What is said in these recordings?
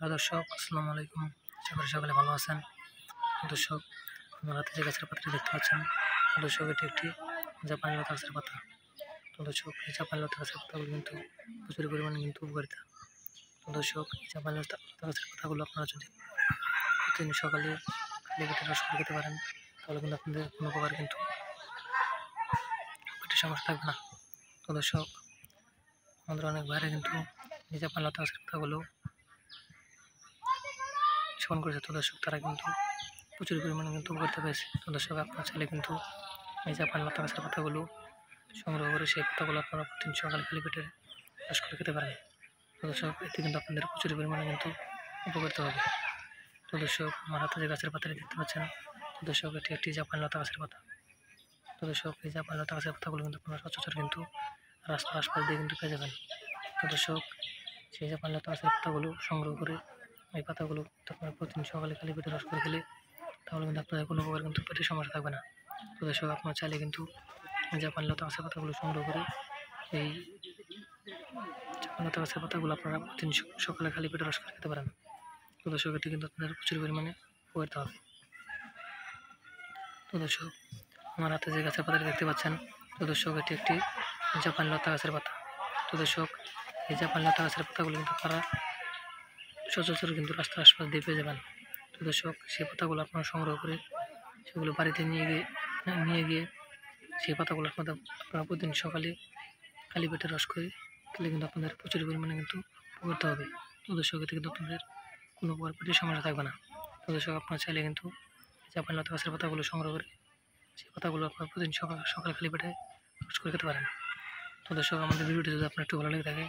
দর্শক, আসসালামু আলাইকুম। আশা করি সকলে ভালো আছেন। দর্শক, আমার হাতে যে গাছের পাতাটি দেখতে পাচ্ছেন, দর্শক এটি একটি জাপানি লতা গাছের পাতা। তো দর্শক, এই জাপানি লতা গাছের পাতাগুলো কিন্তু প্রচুর পরিমাণে কিন্তু উপকারিতা। তো দর্শক, এই জাপানি লতা গাছের পাতাগুলো আপনারা যদি প্রতিদিন সকালে খালি পেটে রস করে খেতে পারেন, তাহলে কিন্তু আপনাদের কোনো প্রকার কিন্তু পেটের সমস্যা থাকবে না। তো দর্শক, আমাদের অনেক বাইরে কিন্তু এই জাপানি লতা গাছের পাতাগুলো সেবন করেছে। তো দর্শক, তারা কিন্তু প্রচুর পরিমাণে কিন্তু উপকারিতা পেয়েছে। তো দর্শক, আপনার ছেলে কিন্তু এই জাপানি লতা গাছের পাতাগুলো সংগ্রহ করে সেই পাতাগুলো আপনারা প্রতিদিন সকালে খালি পেটে রস করে খেতে পারেন। তো দর্শক, এতে কিন্তু আপনাদের প্রচুর পরিমাণে কিন্তু উপকারিতা হবে। তো দর্শক, আমার হাতে যে গাছের পাতাটি দেখতে পাচ্ছেন, তো দর্শক এটি একটি জাপানি লতা গাছের পাতা। তো দর্শক, এই জাপানি লতা গাছের পাতাগুলো কিন্তু আপনারা সচরাচর কিন্তু রাস্তার আশপাশ দিয়ে কিন্তু পেয়ে যাবেন। তো দর্শক, সেই জাপানি লতা গাছের পাতাগুলো সংগ্রহ করে এই পাতাগুলো আপনারা প্রতিদিন সকালে খালি পেটে রস করে খেলে তাহলে কিন্তু আপনাদের কোনো প্রকার কিন্তু পেটের সমস্যা থাকবে না। তো দর্শক, আপনার চাইলে কিন্তু জাপানি লতা গাছের পাতাগুলো সংগ্রহ করে এই জাপানি লতা গাছের পাতাগুলো আপনারা প্রতিদিন সকালে খালি পেটে রস করে খেতে পারেন। তো দর্শক, এটি কিন্তু আপনাদের প্রচুর পরিমাণে উপকারিতা হবে। তো দর্শক, আমার হাতে যে গাছের পাতাটি দেখতে পাচ্ছেন, তো দর্শক এটি একটি জাপানি লতা গাছের পাতা। তো দর্শক, এই জাপানি লতা গাছের পাতাগুলো কিন্তু আপনারা সচরাচর কিন্তু রাস্তার আশপাশ দিয়ে পেয়ে যাবেন। তো দর্শক, সেই পাতাগুলো আপনারা সংগ্রহ করে সেগুলো বাড়িতে নিয়ে গিয়ে সেই পাতাগুলো আপনারা প্রতিদিন সকালে খালি পেটে রস করে খেলে কিন্তু আপনাদের প্রচুর পরিমাণে কিন্তু উপকারিতা হবে। তো দর্শক, এতে কিন্তু আপনাদের কোনো প্রকার পেটের সমস্যা থাকবে না। তো দর্শক, আপনারা চাইলে কিন্তু জাপানি লতা গাছের পাতাগুলো সংগ্রহ করে সেই পাতাগুলো আপনারা প্রতিদিন সকালে খালি পেটে রস করে খেতে পারেন। তো দর্শক, আমাদের ভিডিওটি যদি আপনার একটু ভালো লেগে থাকে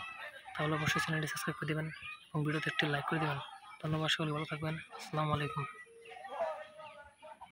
তাহলে অবশ্যই চ্যানেলটি সাবস্ক্রাইব করে দেবেন এবং ভিডিওতে একটি লাইক করে দেবেন। ধন্যবাদ, সকলে ভালো থাকবেন। আসসালামু আলাইকুম।